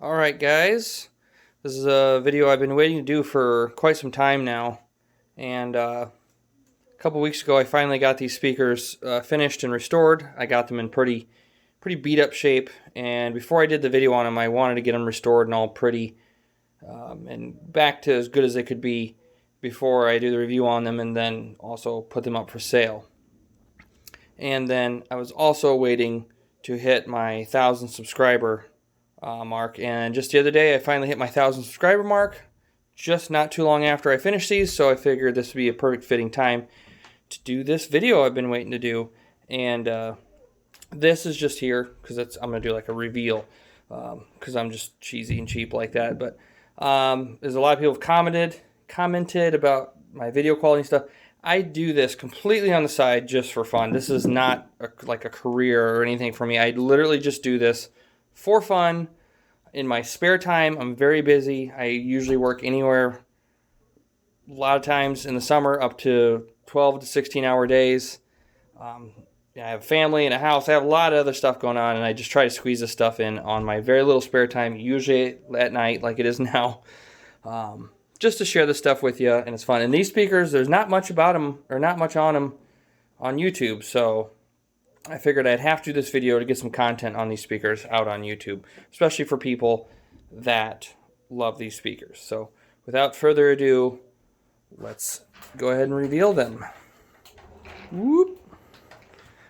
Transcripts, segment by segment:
Alright guys, this is a video I've been waiting to do for quite some time now, and a couple weeks ago I finally got these speakers finished and restored. I got them in pretty beat up shape, and before I did the video on them I wanted to get them restored and all pretty and back to as good as they could be before I do the review on them, and then also put them up for sale. And then I was also waiting to hit my 1,000 subscriber mark, and just the other day I finally hit my 1,000 subscriber mark, just not too long after I finished these, so I figured this would be a perfect fitting time to do this video I've been waiting to do. And this is just here because I'm going to do like a reveal because I'm just cheesy and cheap like that. But there's a lot of people have commented about my video quality and stuff. I do this completely on the side just for fun. This is not like a career or anything for me. I literally just do this for fun in my spare time. I'm very busy. I usually work anywhere, a lot of times in the summer, up to 12 to 16-hour days. I have a family and a house. I have a lot of other stuff going on, and I just try to squeeze this stuff in on my very little spare time, usually at night like it is now, just to share this stuff with you, and it's fun. And these speakers, there's not much about them, or not much on them on YouTube, so I figured I'd have to do this video to get some content on these speakers out on YouTube, especially for people that love these speakers. So without further ado, let's go ahead and reveal them. Whoop.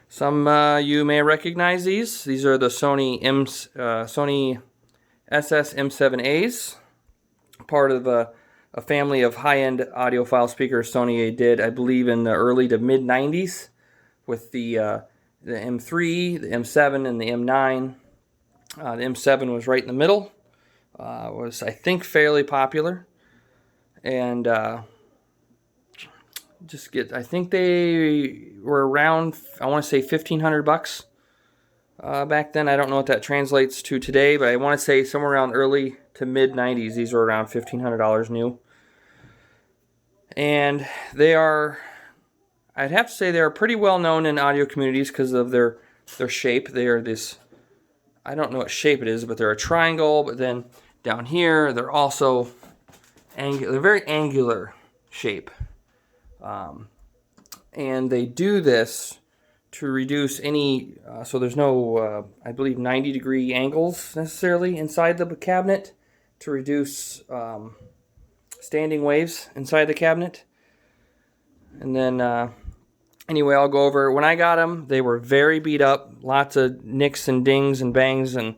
Some you may recognize these. These are the Sony SS-M7As, part of a family of high-end audiophile speakers Sony did, I believe, in the early to mid-90s with the M3, the M7, and the M9. The M7 was right in the middle. Was, I think, fairly popular. And I think they were around, I want to say $1,500 back then. I don't know what that translates to today, but I want to say somewhere around early to mid-90s. These were around $1,500 new. And they are, I'd have to say they're pretty well known in audio communities because of their shape. They are this, I don't know what shape it is, but they're a triangle. But then down here, they're also angular. They're very angular shape. And they do this to reduce any, so there's no, I believe, 90-degree angles necessarily inside the cabinet to reduce standing waves inside the cabinet. And then anyway, I'll go over, when I got them, they were very beat up, lots of nicks and dings and bangs, and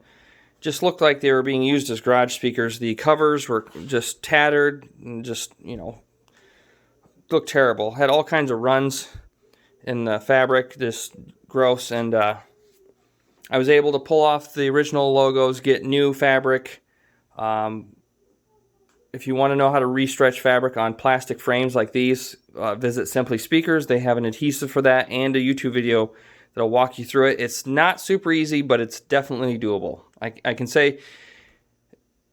just looked like they were being used as garage speakers. The covers were just tattered and just, you know, looked terrible. Had all kinds of runs in the fabric, just gross. And I was able to pull off the original logos, get new fabric. If you want to know how to restretch fabric on plastic frames like these, visit Simply Speakers. They have an adhesive for that and a YouTube video that'll walk you through it. It's not super easy, but it's definitely doable. I can say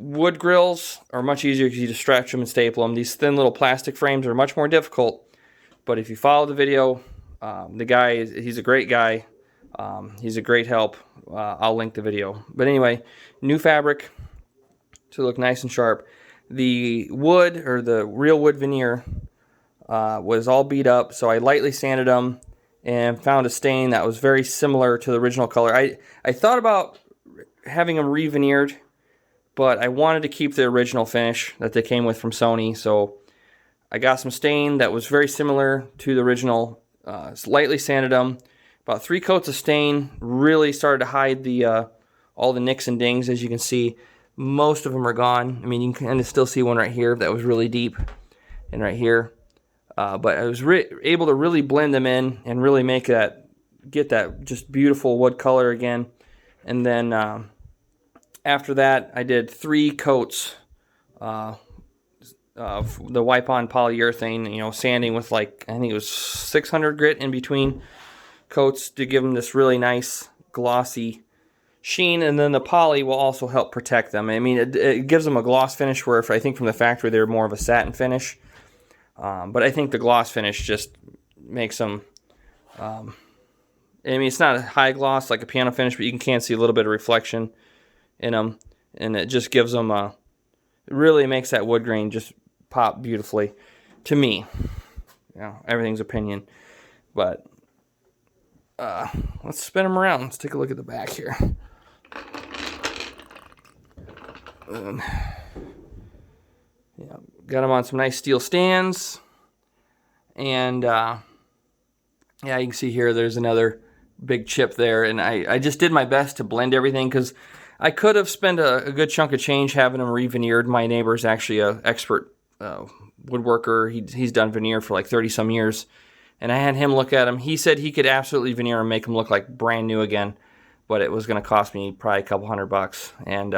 wood grills are much easier because you just stretch them and staple them. These thin little plastic frames are much more difficult, but if you follow the video, the guy, he's a great guy. He's a great help. I'll link the video. But anyway, new fabric to look nice and sharp. The wood, or the real wood veneer, was all beat up, so I lightly sanded them and found a stain that was very similar to the original color. I thought about having them re-veneered, but I wanted to keep the original finish that they came with from Sony, so I got some stain that was very similar to the original, lightly sanded them. About 3 coats of stain really started to hide the all the nicks and dings, as you can see. Most of them are gone. I mean, you can kind of still see one right here that was really deep, and right here. But I was able to really blend them in and really make get that just beautiful wood color again. And then after that, I did 3 coats of the wipe-on polyurethane, you know, sanding with, like, I think it was 600 grit in between coats to give them this really nice glossy sheen, and then the poly will also help protect them. I mean, it gives them a gloss finish, where if I think from the factory they're more of a satin finish. But I think the gloss finish just makes them, I mean, it's not a high gloss like a piano finish, but you can see a little bit of reflection in them. and it just gives them it really makes that wood grain just pop beautifully to me. Everything's opinion, but let's spin them around. Let's take a look at the back here. Got them on some nice steel stands, and you can see here there's another big chip there, and I just did my best to blend everything, because I could have spent a good chunk of change having them re-veneered. My neighbor's actually an expert woodworker. He's done veneer for like 30 some years, and I had him look at them. He said he could absolutely veneer and make them look like brand new again, but it was going to cost me probably a couple $100, and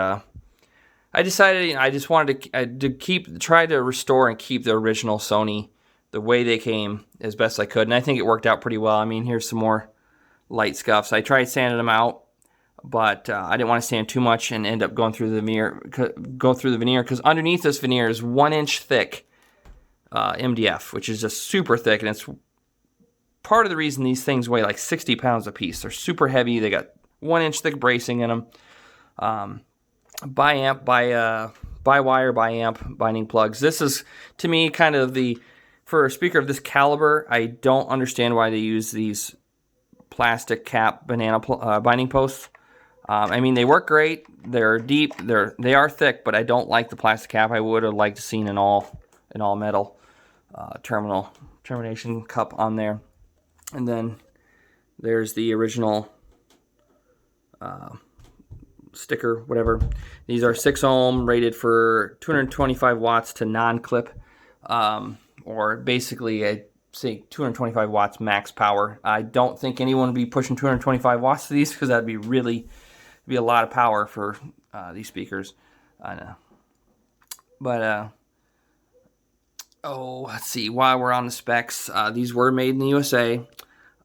I decided I just wanted to try to restore and keep the original Sony the way they came as best I could, and I think it worked out pretty well. I mean, here's some more light scuffs. I tried sanding them out, but I didn't want to sand too much and end up going through the veneer. Because underneath this veneer is 1 inch thick MDF, which is just super thick, and it's part of the reason these things weigh like 60 pounds a piece. They're super heavy. They got 1 inch thick bracing in them. Bi-wire, bi-amp binding plugs. This is, to me, kind of for a speaker of this caliber, I don't understand why they use these plastic cap banana binding posts. I mean, they work great. They're deep. They are thick, but I don't like the plastic cap. I would have liked to seen an all metal termination cup on there. And then there's the original sticker, whatever. These are 6 ohm, rated for 225 watts to non-clip, or basically I say 225 watts max power. I don't think anyone would be pushing 225 watts to these, because that'd be a lot of power for these speakers. I know. But let's see. While we're on the specs, these were made in the USA.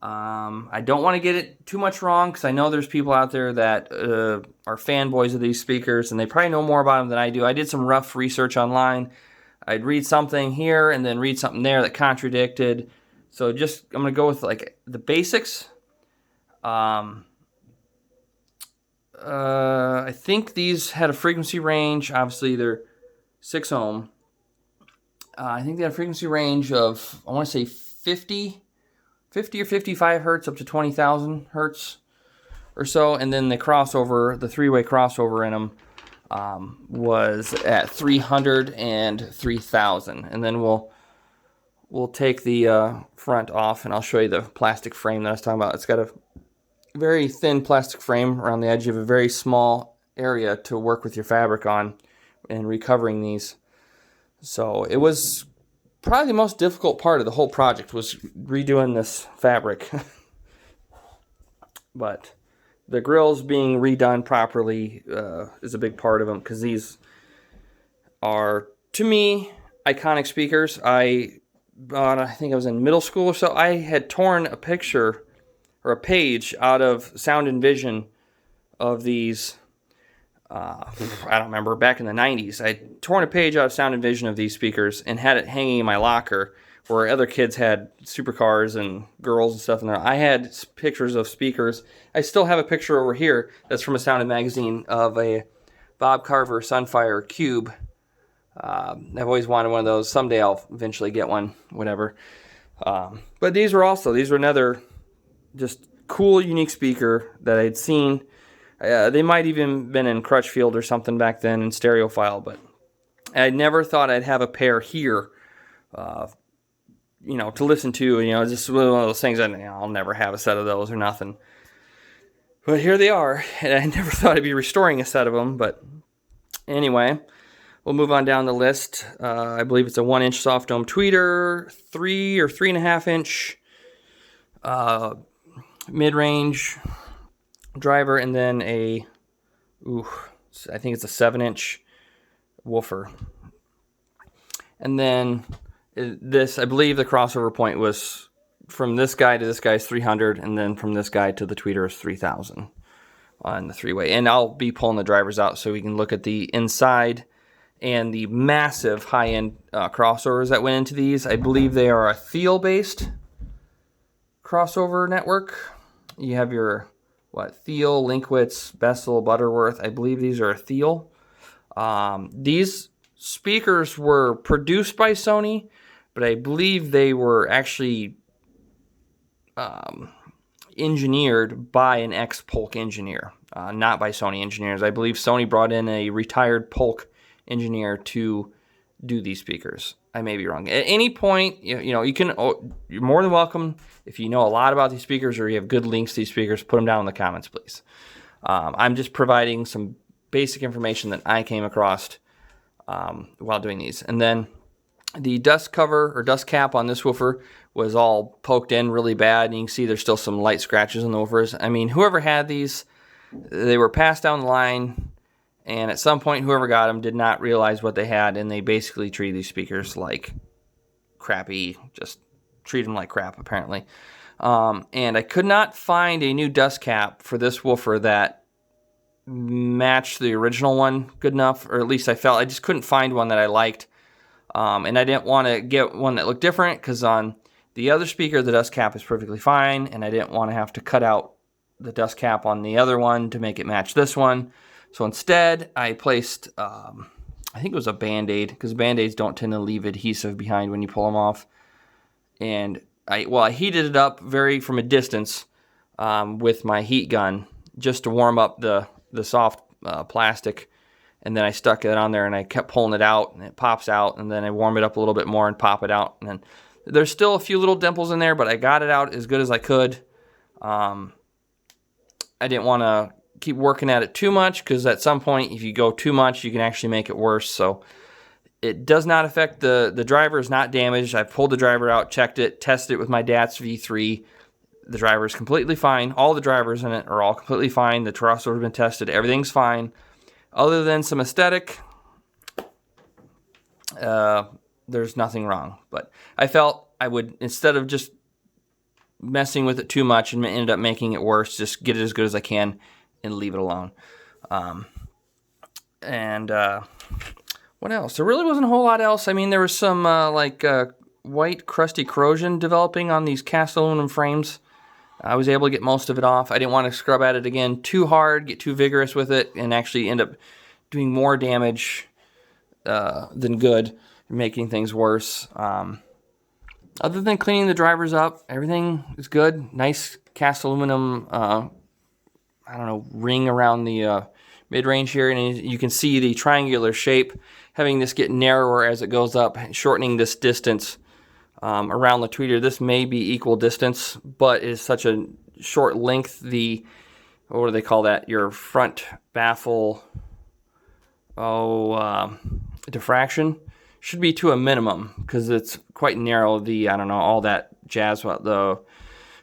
I don't want to get it too much wrong, because I know there's people out there that are fanboys of these speakers, and they probably know more about them than I do. I did some rough research online. I'd read something here and then read something there that contradicted. So I'm going to go with like the basics. I think these had a frequency range. Obviously, they're 6 ohm. I think they had a frequency range of, I want to say 50 or 55 hertz up to 20,000 hertz or so. And then the three-way crossover in them was at 300 and 3,000. And then we'll take the front off, and I'll show you the plastic frame that I was talking about. It's got a very thin plastic frame around the edge. You have a very small area to work with your fabric on and recovering these. So it was probably the most difficult part of the whole project, was redoing this fabric. But the grills being redone properly is a big part of them, because these are, to me, iconic speakers. I think I was in middle school or so. I had torn a picture or a page out of Sound and Vision of these. I don't remember, back in the 90s. I'd torn a page out of Sound and Vision of these speakers and had it hanging in my locker, where other kids had supercars and girls and stuff in there. I had pictures of speakers. I still have a picture over here that's from a Sound and magazine of a Bob Carver Sunfire Cube. I've always wanted one of those. Someday I'll eventually get one, whatever. But these were another just cool, unique speaker that I'd seen. They might even been in Crutchfield or something back then in Stereophile, but I never thought I'd have a pair here, to listen to. Just one of those things that I'll never have a set of those or nothing. But here they are, and I never thought I'd be restoring a set of them. But anyway, we'll move on down the list. I believe it's a 1 inch soft dome tweeter, 3 or 3.5 inch mid-range driver, and then I think it's a 7 inch woofer. And then this, I believe the crossover point was from this guy to this guy's 300, and then from this guy to the tweeter is 3,000 on the three-way. And I'll be pulling the drivers out so we can look at the inside and the massive high-end crossovers that went into these. I believe they are a Thiel-based crossover network. You have your Thiel, Linkwitz, Bessel, Butterworth. I believe these are a Thiel. These speakers were produced by Sony, but I believe they were actually engineered by an ex-Polk engineer, not by Sony engineers. I believe Sony brought in a retired Polk engineer to do these speakers. I may be wrong. At any point, you know, you're more than welcome, if you know a lot about these speakers or you have good links to these speakers, put them down in the comments, please. I'm just providing some basic information that I came across while doing these. And then the dust cover or dust cap on this woofer was all poked in really bad, and you can see there's still some light scratches on the woofers. I mean, whoever had these, they were passed down the line, and at some point, whoever got them did not realize what they had, and they basically treated these speakers like crappy, just treat them like crap, apparently. And I could not find a new dust cap for this woofer that matched the original one good enough, or at least I just couldn't find one that I liked. And I didn't want to get one that looked different, because on the other speaker, the dust cap is perfectly fine, and I didn't want to have to cut out the dust cap on the other one to make it match this one. So instead, I placed, I think it was a Band-Aid, because Band-Aids don't tend to leave adhesive behind when you pull them off. And I heated it up from a distance with my heat gun just to warm up the soft plastic. And then I stuck it on there, and I kept pulling it out, and it pops out, and then I warm it up a little bit more and pop it out. And then there's still a few little dimples in there, but I got it out as good as I could. I didn't want to keep working at it too much, because at some point, if you go too much, you can actually make it worse. So it does not affect the driver is not damaged. I pulled the driver out, checked it, tested it with my DATS V3. The driver is completely fine. All the drivers in it are all completely fine. The truss has been tested. Everything's fine. Other than some aesthetic, there's nothing wrong. But I felt I would, instead of just messing with it too much and ended up making it worse, just get it as good as I can and leave it alone. What else? There really wasn't a whole lot else. I mean, there was some white crusty corrosion developing on these cast aluminum frames. I was able to get most of it off. I didn't want to scrub at it again too hard, get too vigorous with it, and actually end up doing more damage than good, making things worse. Other than cleaning the drivers up, everything is good. Nice cast aluminum, ring around the mid-range here, and you can see the triangular shape, having this get narrower as it goes up, shortening this distance around the tweeter. This may be equal distance, but is such a short length. What do they call that? Your front baffle diffraction should be to a minimum, because it's quite narrow. All that jazz about the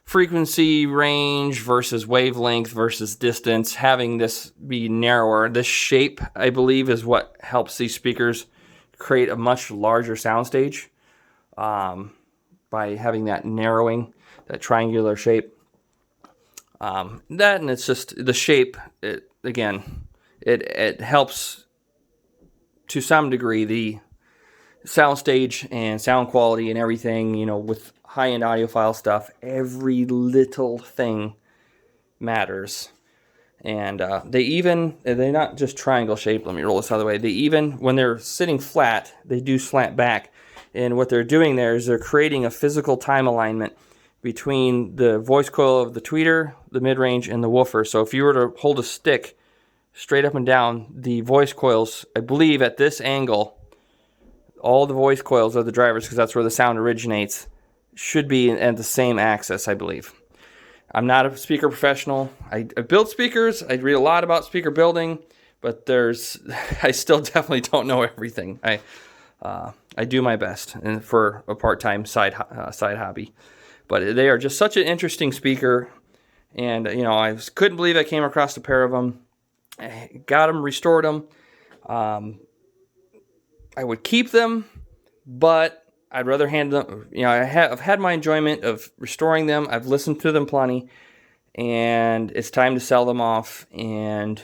frequency range versus wavelength versus distance. Having this be narrower, this shape, I believe, is what helps these speakers create a much larger soundstage. By having that narrowing, that triangular shape. And it's just the shape, it helps to some degree the soundstage and sound quality and everything. With high-end audiophile stuff, every little thing matters. And they're not just triangle shaped. Let me roll this out of the way. When they're sitting flat, they do slant back. And what they're doing there is they're creating a physical time alignment between the voice coil of the tweeter, the mid-range, and the woofer. So if you were to hold a stick straight up and down, the voice coils, I believe at this angle, all the voice coils of the drivers, because that's where the sound originates, should be at the same axis, I believe. I'm not a speaker professional. I build speakers. I read a lot about speaker building, but I still definitely don't know everything. I do my best and for a part-time side hobby, but they are just such an interesting speaker, and I couldn't believe I came across a pair of them. I got them, restored them. I would keep them, but I'd rather hand them. I've had my enjoyment of restoring them. I've listened to them plenty, and it's time to sell them off. And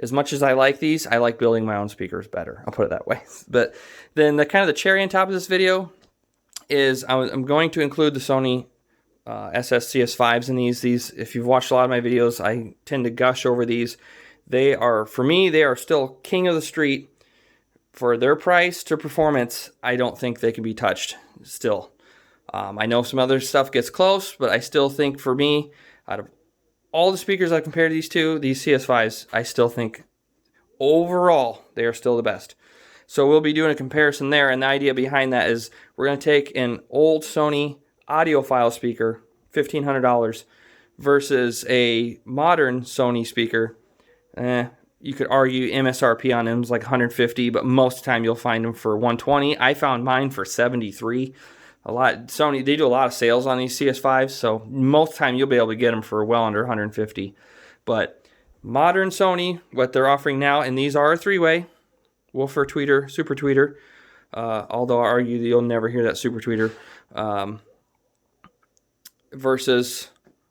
as much as I like these, I like building my own speakers better. I'll put it that way. But then the cherry on top of this video is I'm going to include the Sony SS-CS5s in these. If you've watched a lot of my videos, I tend to gush over these. They are, for me, they are still king of the street. For their price to performance, I don't think they can be touched still. I know some other stuff gets close, but I still think for me, out of all the speakers I compared to these two, these CS5s, I still think overall they are still the best. So we'll be doing a comparison there, and the idea behind that is we're going to take an old Sony Audiophile speaker, $1,500, versus a modern Sony speaker. You could argue MSRP on them is like $150, but most of the time you'll find them for $120. I found mine for $73. Sony, they do a lot of sales on these CS5s, so most of the time you'll be able to get them for well under $150. But modern Sony, what they're offering now, and these are a three-way, woofer tweeter, super tweeter, although I argue that you'll never hear that super tweeter, versus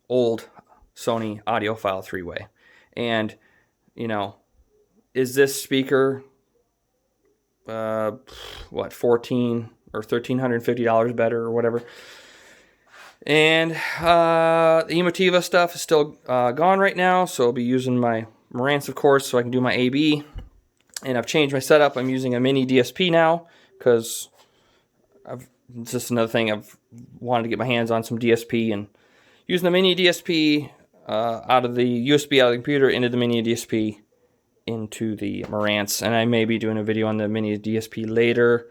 old Sony Audiophile three-way. And, you know, is this speaker, $1,400 or $1,350 better or whatever? And the Emotiva stuff is still gone right now, so I'll be using my Marantz, of course, so I can do my AB. And I've changed my setup. I'm using a mini DSP now because it's just another thing. I've wanted to get my hands on some DSP, and using the mini DSP out of the USB out of the computer into the mini DSP into the Marantz. And I may be doing a video on the mini DSP later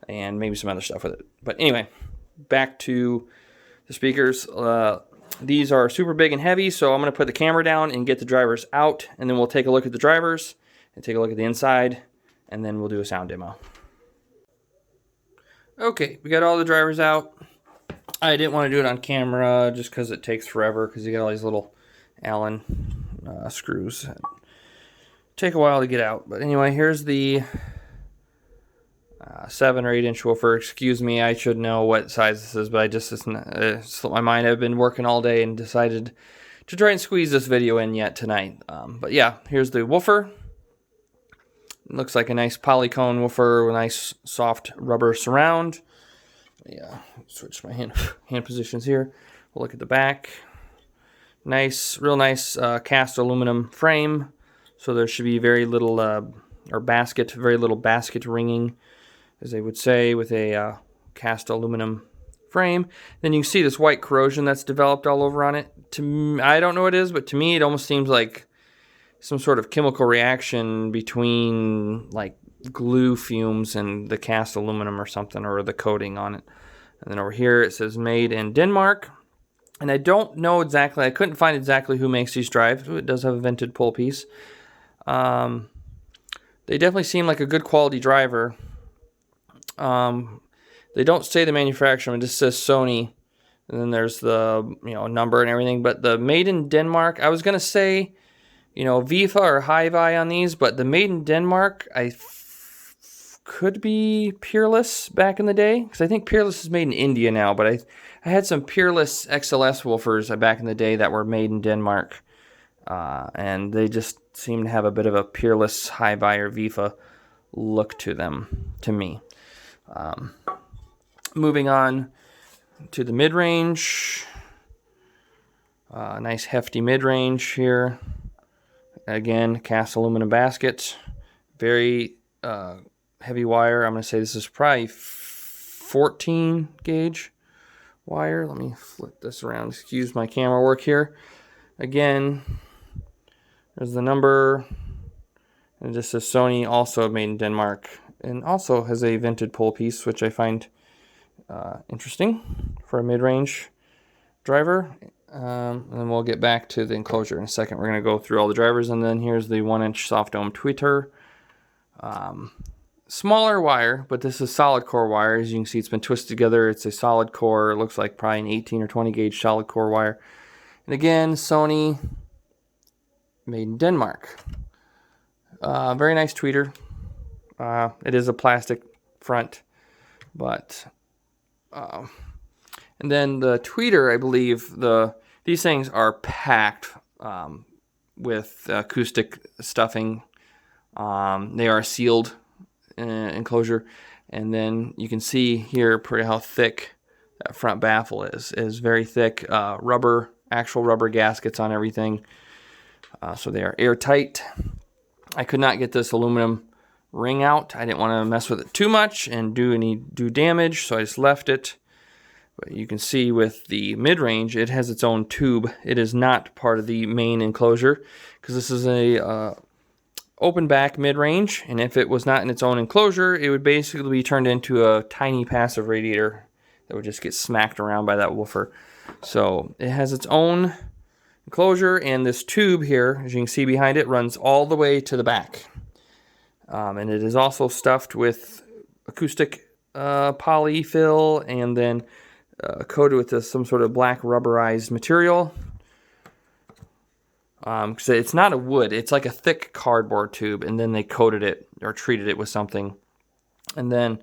and maybe some other stuff with it. But anyway, back to the speakers. These are super big and heavy, so I'm going to put the camera down and get the drivers out, and then we'll take a look at the drivers and take a look at the inside, and then we'll do a sound demo. Okay, we got all the drivers out. I didn't want to do it on camera just because it takes forever, because you got all these little Allen screws. Take a while to get out. But anyway, here's the 7 or 8 inch woofer. Excuse me, I should know what size this is, but I just slipped my mind. I've been working all day and decided to try and squeeze this video in yet tonight. But yeah, here's the woofer. It looks like a nice polycone woofer with a nice soft rubber surround. Yeah, switch my hand positions here. We'll look at the back. Nice, real nice cast aluminum frame. So there should be very little, very little basket ringing, as they would say, with a cast aluminum frame. Then you can see this white corrosion that's developed all over on it. I don't know what it is, but to me it almost seems like some sort of chemical reaction between like glue fumes and the cast aluminum or something, or the coating on it. And then over here it says made in Denmark. And I don't know exactly, I couldn't find exactly who makes these drives. It does have a vented pull piece. They definitely seem like a good quality driver. They don't say the manufacturer, it just says Sony. And then there's the number and everything. But the made in Denmark, I was going to say, Vifa or Reveiw on these, but the made in Denmark, could be Peerless back in the day, because I think Peerless is made in India now, but I had some Peerless XLS woofers back in the day that were made in Denmark, and they just seem to have a bit of a Peerless, Reveiw, or Vifa look to them, to me. Moving on to the mid-range, nice hefty mid-range here. Again, cast aluminum basket, very heavy wire. I'm going to say this is probably 14 gauge wire. Let me flip this around. Excuse my camera work here. Again, there's the number. And it just says Sony, also made in Denmark. And also has a vented pull piece, which I find interesting for a mid-range driver. And then we'll get back to the enclosure in a second. We're going to go through all the drivers, and then here's the 1-inch soft dome tweeter. Smaller wire, but this is solid core wire. As you can see, it's been twisted together. It's a solid core. It looks like probably an 18 or 20 gauge solid core wire. And again, Sony, made in Denmark. Very nice tweeter. It is a plastic front, but and then the tweeter, I believe these things are packed with acoustic stuffing. They are sealed enclosure, and then you can see here pretty how thick that front baffle is. It is very thick, actual rubber gaskets on everything. So they are airtight. I could not get this aluminum ring out. I didn't want to mess with it too much and do damage, so I just left it. But you can see with the mid-range, it has its own tube. It is not part of the main enclosure because this is a open back mid-range, and if it was not in its own enclosure, it would basically be turned into a tiny passive radiator that would just get smacked around by that woofer. So it has its own enclosure, and this tube here, as you can see behind it, runs all the way to the back. And it is also stuffed with acoustic polyfill, and then coated with some sort of black rubberized material. Because it's not a wood, it's like a thick cardboard tube, and then they coated it or treated it with something. And then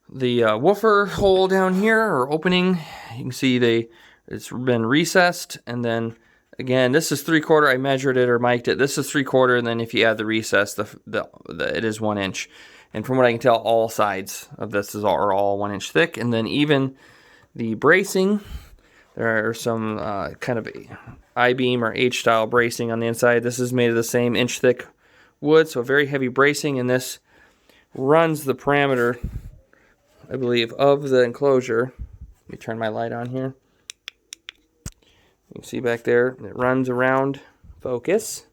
the woofer hole down here, or opening, you can see it's been recessed. And then again, this is 3/4. I measured it or mic'd it. This is 3/4, and then if you add the recess, it is 1 inch. And from what I can tell, all sides of this are all 1 inch thick. And then even the bracing, there are some kind of I-beam or H-style bracing on the inside. This is made of the same inch thick wood, so very heavy bracing, and this runs the parameter, I believe, of the enclosure. Let me turn my light on here. You can see back there, it runs around, focus,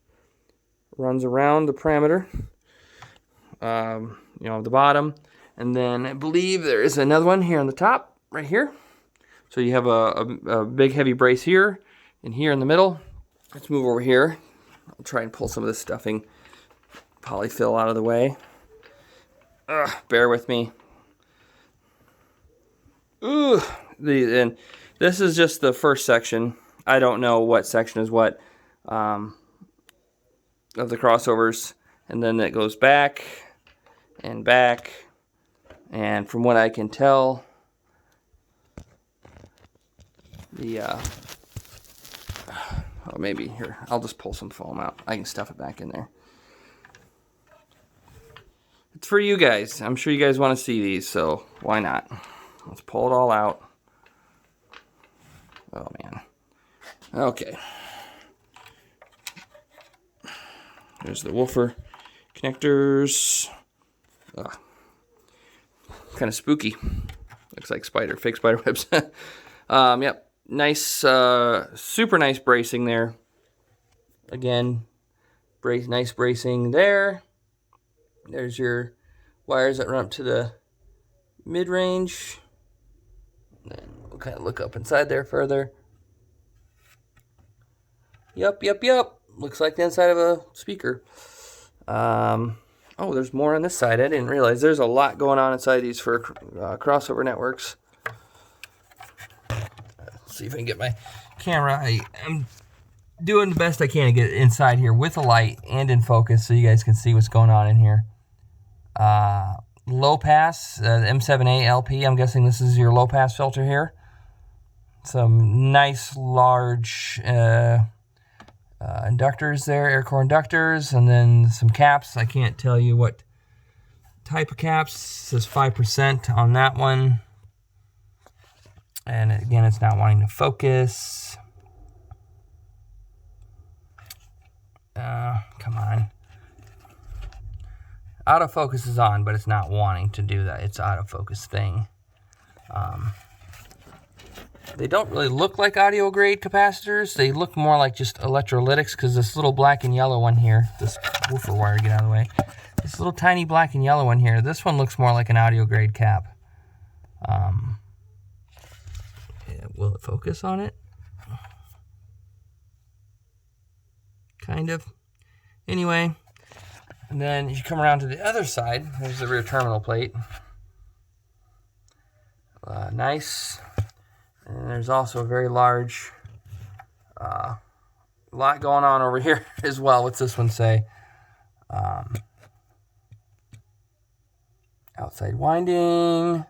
runs around the parameter, the bottom, and then I believe there is another one here on the top, right here. So you have a big heavy brace here, and here in the middle. Let's move over here. I'll try and pull some of this stuffing polyfill out of the way. Bear with me. And this is just the first section. I don't know what section is what of the crossovers. And then it goes back and back. And from what I can tell, maybe here, I'll just pull some foam out. I can stuff it back in there. It's for you guys. I'm sure you guys want to see these, so why not? Let's pull it all out. Oh man. Okay. There's the woofer connectors. Kind of spooky. Looks like fake spider webs. Yep. Nice, super nice bracing there. Again, nice bracing there. There's your wires that run up to the mid-range. Then we'll kind of look up inside there further. Yep. Looks like the inside of a speaker. Oh, there's more on this side. I didn't realize there's a lot going on inside these for crossover networks. See if I can get my camera. I'm doing the best I can to get inside here with a light and in focus so you guys can see what's going on in here. Low pass, M7A LP. I'm guessing this is your low pass filter here. Some nice large inductors there, air core inductors, and then some caps. I can't tell you what type of caps. It says 5% on that one. And again, it's not wanting to focus. Come on. Autofocus is on, but it's not wanting to do that. It's autofocus thing. They don't really look like audio grade capacitors. They look more like just electrolytics, because this little black and yellow one here, this woofer wire, get out of the way. This little tiny black and yellow one here, this one looks more like an audio grade cap. Will it focus on it? Kind of. Anyway, and then you come around to the other side. There's the rear terminal plate. Nice. And there's also a very large lot going on over here as well. What's this one say? Outside winding.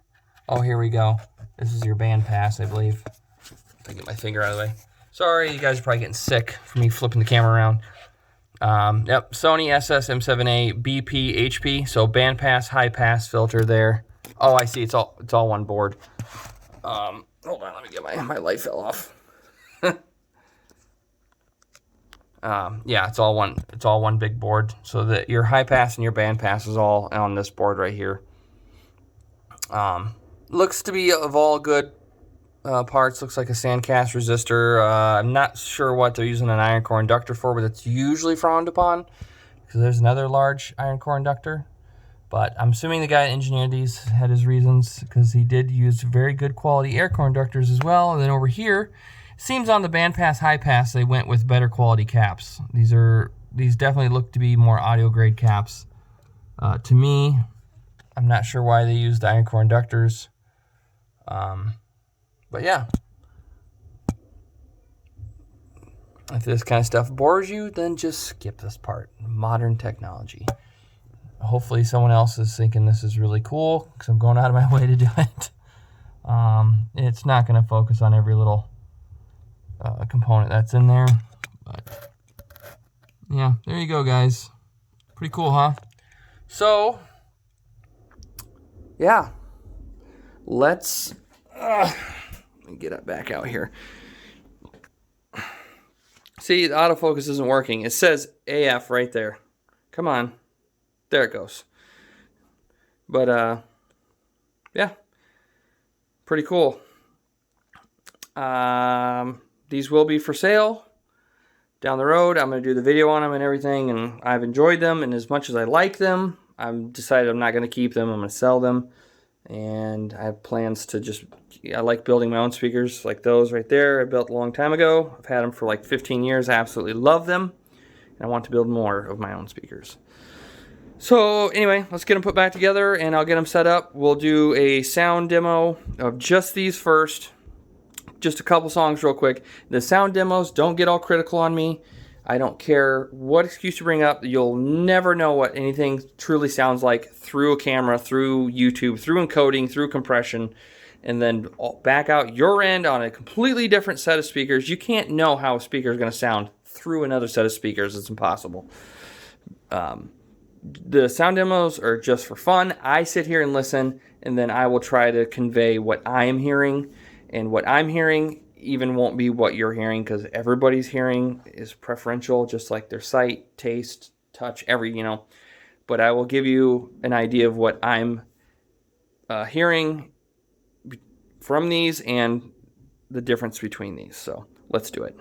Oh, here we go. This is your band pass, I believe. If I get my finger out of the way. Sorry, you guys are probably getting sick from me flipping the camera around. Yep, Sony SS-M7A BP HP. So band pass, high pass filter there. Oh, I see. It's all one board. Hold on, let me get my light fell off. Yeah, it's all one big board, so that your high pass and your band pass is all on this board right here. Looks to be of all good parts. Looks like a sandcast resistor. I'm not sure what they're using an iron core inductor for, but it's usually frowned upon because there's another large iron core inductor. But I'm assuming the guy that engineered these had his reasons, because he did use very good quality air core inductors as well. And then over here, seems on the bandpass high pass they went with better quality caps. These definitely look to be more audio grade caps. To me, I'm not sure why they used iron core inductors. But yeah, if this kind of stuff bores you, then just skip this part. Modern technology. Hopefully someone else is thinking this is really cool, because I'm going out of my way to do it. It's not going to focus on every little component that's in there. But yeah, there you go, guys. Pretty cool, huh? So, yeah. Let's let me get it back out here. See, the autofocus isn't working. It says AF right there. Come on. There it goes. But, yeah. Pretty cool. These will be for sale down the road. I'm going to do the video on them and everything, and I've enjoyed them, and as much as I like them, I've decided I'm not going to keep them. I'm going to sell them, and I have plans to just, I like building my own speakers like those right there. I built a long time ago. I've had them for like 15 years. I absolutely love them, and I want to build more of my own speakers. So anyway, let's get them put back together, and I'll get them set up. We'll do a sound demo of just these first. Just a couple songs real quick. The sound demos, don't get all critical on me. I don't care what excuse you bring up. You'll never know what anything truly sounds like through a camera, through YouTube, through encoding, through compression, and then back out your end on a completely different set of speakers. You can't know how a speaker is going to sound through another set of speakers. It's impossible. The sound demos are just for fun. I sit here and listen, and then I will try to convey what I am hearing. And what I'm hearing even won't be what you're hearing, because everybody's hearing is preferential, just like their sight, taste, touch, But I will give you an idea of what I'm hearing from these and the difference between these. So let's do it.